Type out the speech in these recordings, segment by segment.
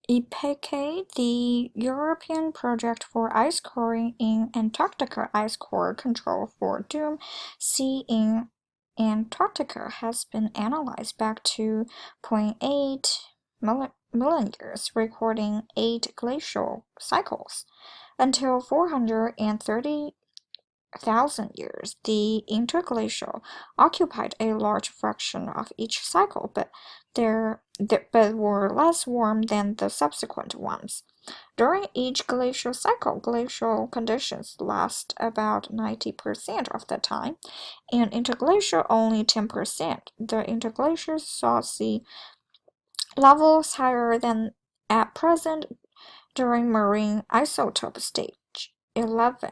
4Chapter10EPICA, the European project for ice coring in Antarctica ice core control for Dome Sea in Antarctica, has been analyzed back to 0.8 million years, recording 8 glacial cycles. Until 430,000 years, the interglacial occupied a large fraction of each cycle, but were less warm than the subsequent ones. During each glacial cycle, glacial conditions last about 90% of the time, and interglacial only 10%. The interglacial saw sea levels higher than at present during marine isotope stage 11,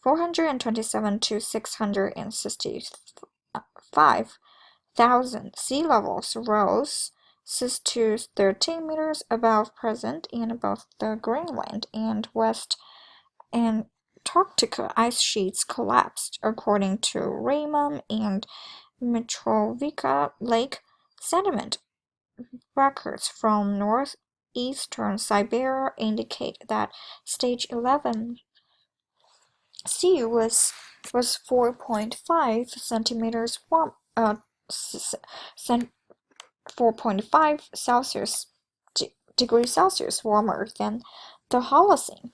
427 to 665,000 sea levels rose 6 to 13 meters above present in both the Greenland and West Antarctica ice sheets collapsed, according to Raymond and Mitrovica Lake sediment records from northeastern Siberia indicate that stage 11 C was 4.5 centimeters warm, 4.5 degrees Celsius warmer than the Holocene.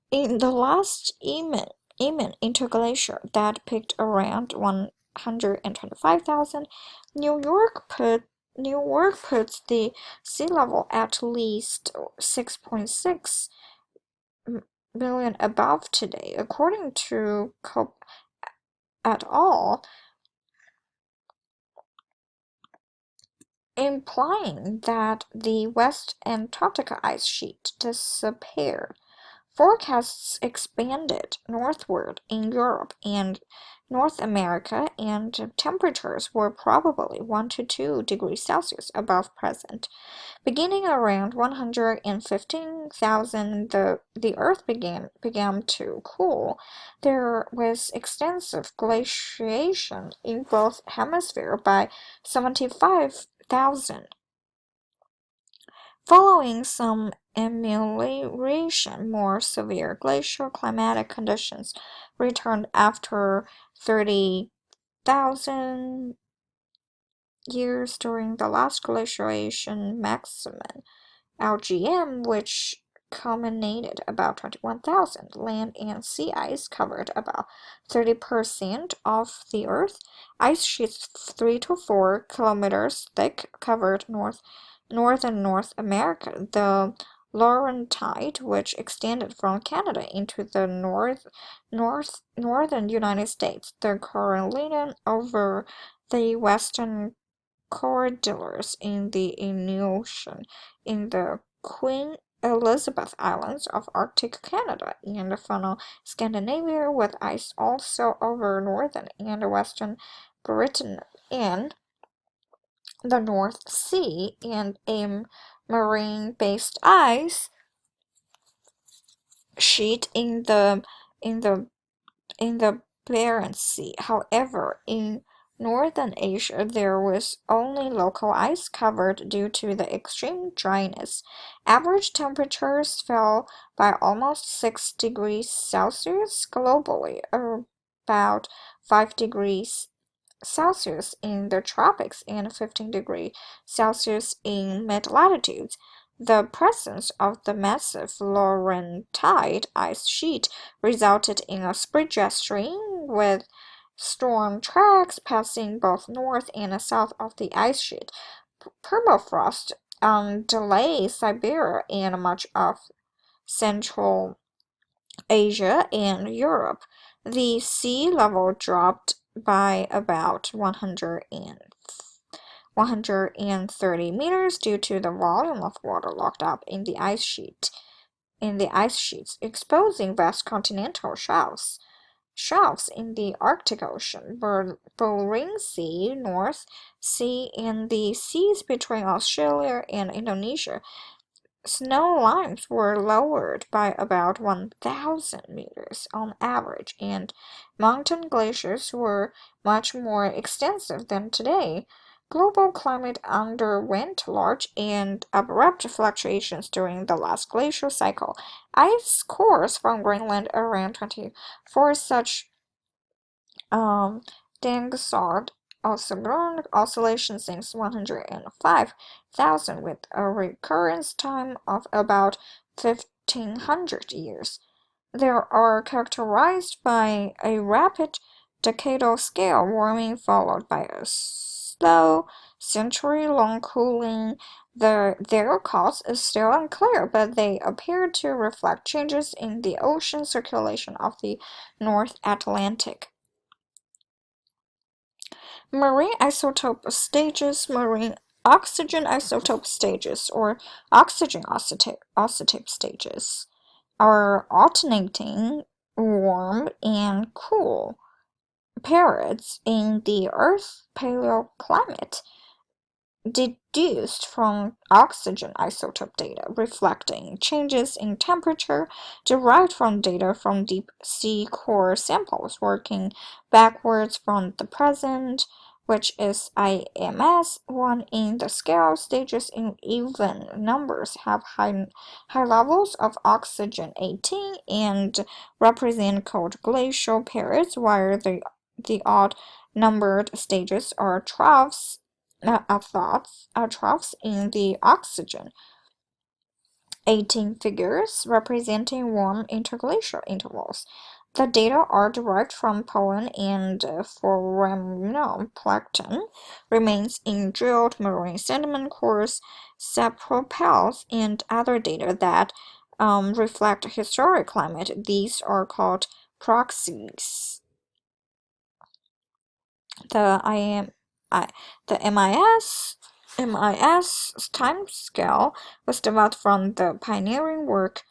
In the last Emin interglacier that peaked around 125,000, New York puts the sea level at least 6.6 million above today, according to Cope et al., implying that the West Antarctica ice sheet disappeared. Forecasts expanded northward in Europe and North America, and temperatures were probably 1 to 2 degrees Celsius above present. Beginning around 115,000, the Earth began to cool. There was extensive glaciation in both hemispheres by 75,000. Following some amelioration, more severe glacial climatic conditions returned after 30,000 years during the last glaciation maximum, LGM, which culminated about 21,000. Land and sea ice covered about 30% of the Earth. Ice sheets 3 to 4 kilometers thick covered northern North America. The Laurentide, which extended from Canada into the northern United States, the Carolina over the western Cordilleras in the Indian Ocean, in the Queen Elizabeth Islands of Arctic Canada, and funnel Scandinavia, with ice also over northern and western Britain and the North Sea, and a marine-based ice sheet in the Barents Sea. However, in Northern Asia, there was only local ice covered due to the extreme dryness. Average temperatures fell by almost 6 degrees Celsius globally, about 5 degrees Celsius in the tropics and 15 degrees Celsius in mid-latitudes. The presence of the massive Laurentide ice sheet resulted in a split jet stream with storm tracks passing both north and south of the ice sheet. Permafrost delays Siberia and much of Central Asia and Europe. The sea level dropped by about 130 meters due to the volume of water locked up in the ice sheets, exposing vast continental shelves in the Arctic Ocean, Bering Sea, North Sea, and the seas between Australia and Indonesia. Snow lines were lowered by about 1,000 meters on average, and mountain glaciers were much more extensive than today. global climate underwent large and abrupt fluctuations during the last glacial cycle. Ice cores from Greenland around 24 such Dangsard also grown oscillation since 105,000 with a recurrence time of about 1500 years. They are characterized by a rapid decadal scale warming followed by a slow century-long cooling. Their cause is still unclear, but they appear to reflect changes in the ocean circulation of the North Atlantic. Marine isotope stages, marine oxygen isotope stages, or oxygen isotope stages, are alternating warm and cool periods in the Earth's paleoclimate, deduced from oxygen isotope data, reflecting changes in temperature derived from data from deep sea core samples, working backwards from the present, which is IMS 1 in the scale. Stages in even numbers have high levels of oxygen 18 and represent cold glacial periods, while the odd numbered stages are troughs in the oxygen 18 figures representing warm interglacial intervals. The data are derived from pollen and foraminal remains in drilled marine sediment cores, sapropels, and other data that reflect historic climate. These are called proxies. The MIS timescale was developed from the pioneering work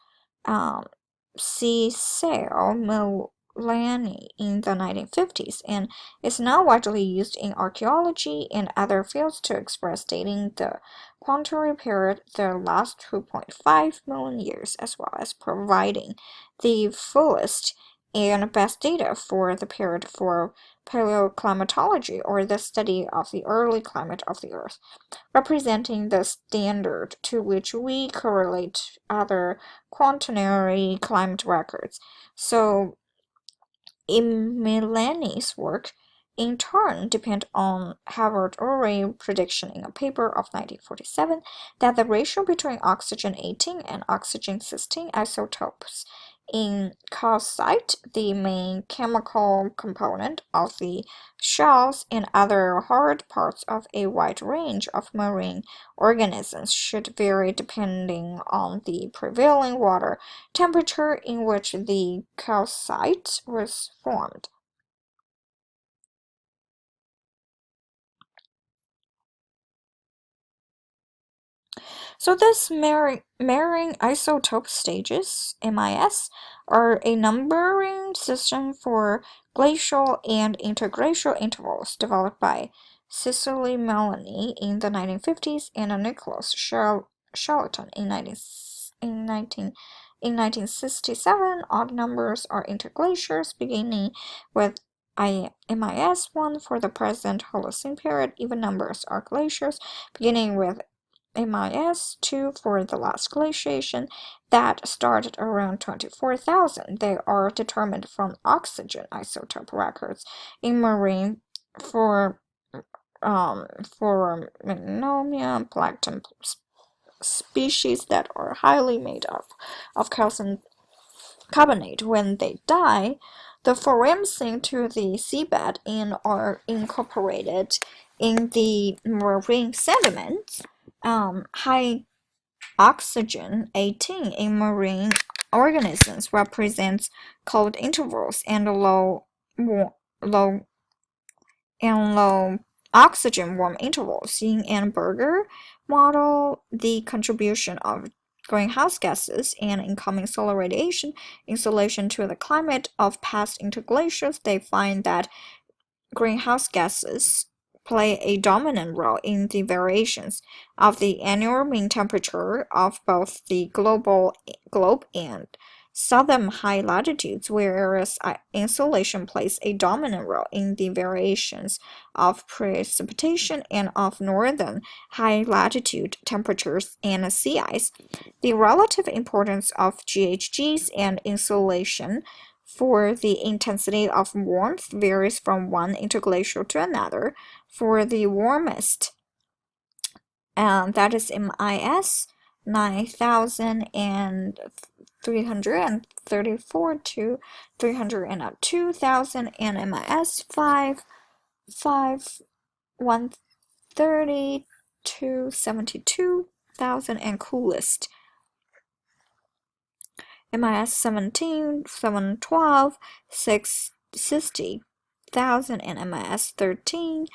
C. Sale Milani in the 1950s and is now widely used in archaeology and other fields to express dating the Quaternary period, the last 2.5 million years, as well as providing the fullest and best data for the period for paleoclimatology, or the study of the early climate of the Earth, representing the standard to which we correlate other quaternary climate records. So, Milani's work in turn depend on Howard Urey prediction in a paper of 1947 that the ratio between oxygen 18 and oxygen 16 isotopes in calcite, the main chemical component of the shells and other hard parts of a wide range of marine organisms, should vary depending on the prevailing water temperature in which the calcite was formed. So these marine isotope stages, MIS, are a numbering system for glacial and interglacial intervals developed by Cicely Melanie in the 1950s and Nicholas Charlton in 1967. Odd numbers are interglaciers, beginning with MIS 1 for the present Holocene period. Even numbers are glaciers, beginning with MIS 2 for the last glaciation that started around 24,000. They are determined from oxygen isotope records in marine for Foraminifera plankton species that are highly made up of calcium carbonate. When they die, the forams sink to the seabed and are incorporated in the marine sediments. High oxygen 18 in marine organisms represents cold intervals, and low oxygen warm intervals. In an Berger model, the contribution of greenhouse gases and incoming solar radiation insulation to the climate of past interglacials, they find that greenhouse gases play a dominant role in the variations of the annual mean temperature of both the globe and southern high latitudes, whereas insolation plays a dominant role in the variations of precipitation and of northern high latitude temperatures and sea ice. The relative importance of GHGs and insolation for the intensity of warmth varies from one interglacial to another. For the warmest, that is MIS 9,334 to 302,000, and MIS 130 to 72,000, and coolest MIS 17, 712, 660,000, and MIS 13,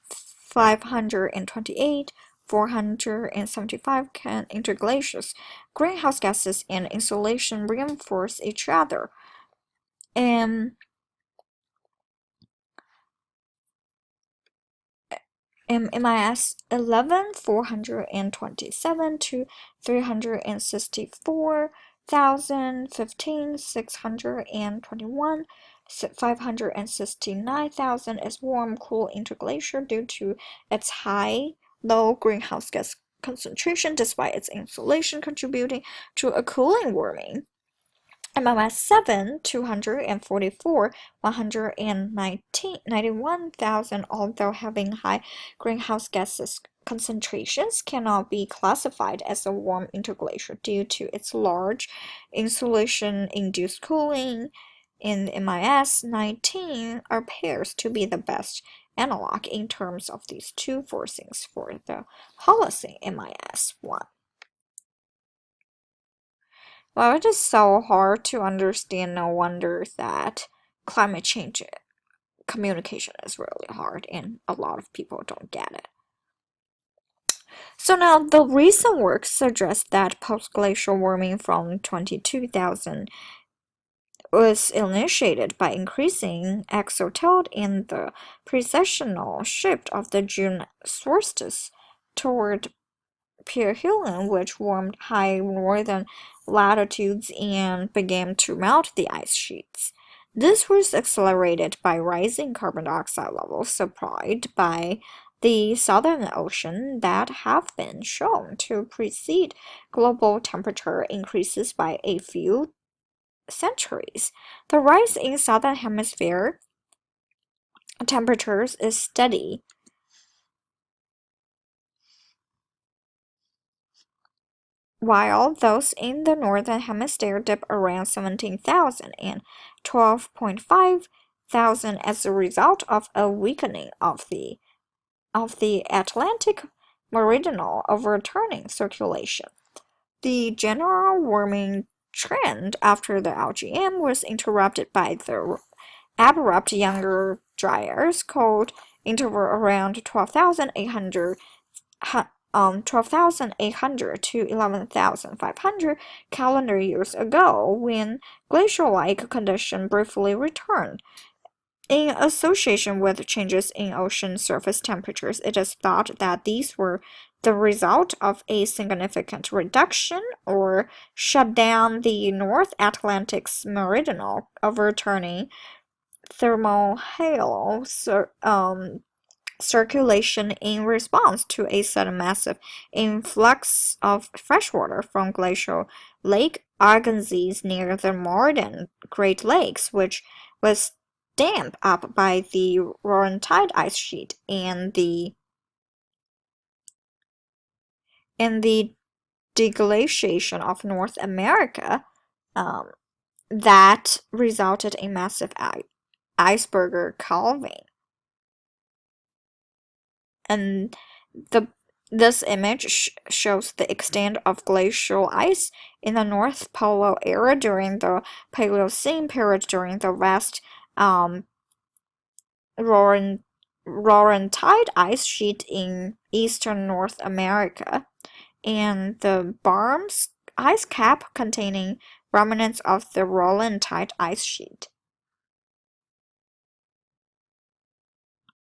528, 475 can interglaciers. Greenhouse gases and insolation reinforce each other. MIS 11, 427 to 364,000, 15, 621, 569,000 is warm-cool interglacier due to its low greenhouse gas concentration despite its insolation contributing to a cooling warming. MIS 7, 244, 191,000, although having high greenhouse gases concentrations, cannot be classified as a warm interglacier due to its large insolation-induced cooling. In MIS 19 appears to be the best analog in terms of these two forcings for the Holocene MIS 1. Well, it is so hard to understand. No wonder that climate change communication is really hard and a lot of people don't get it. So now the recent work suggests that post-glacial warming from 22,000 was initiated by increasing exotilt in the precessional shift of the June solstice toward perihelion, which warmed high northern latitudes and began to melt the ice sheets. This was accelerated by rising carbon dioxide levels supplied by the Southern Ocean that have been shown to precede global temperature increases by a few centuries. The rise in Southern Hemisphere temperatures is steady, while those in the Northern Hemisphere dip around 17,000 and 12,500 as a result of a weakening of the Atlantic meridional overturning circulation. The general warming trend after the LGM was interrupted by the abrupt younger dryers cold interval around 12,800 to 11,500 calendar years ago, when glacial-like conditions briefly returned. In association with changes in ocean surface temperatures, it is thought that these were the result of a significant reduction or shutdown the North Atlantic's meridional overturning thermohalo circulation in response to a sudden massive influx of freshwater from glacial Lake Agassiz near the modern Great Lakes, which was damped up by the Laurentide ice sheet and the deglaciation of North America, that resulted in massive iceberg calving. And this image shows the extent of glacial ice in the North Polar area during the Paleocene period during the vast Laurentide ice sheet in eastern North America, and the Barnes ice cap containing remnants of the Laurentide ice sheet.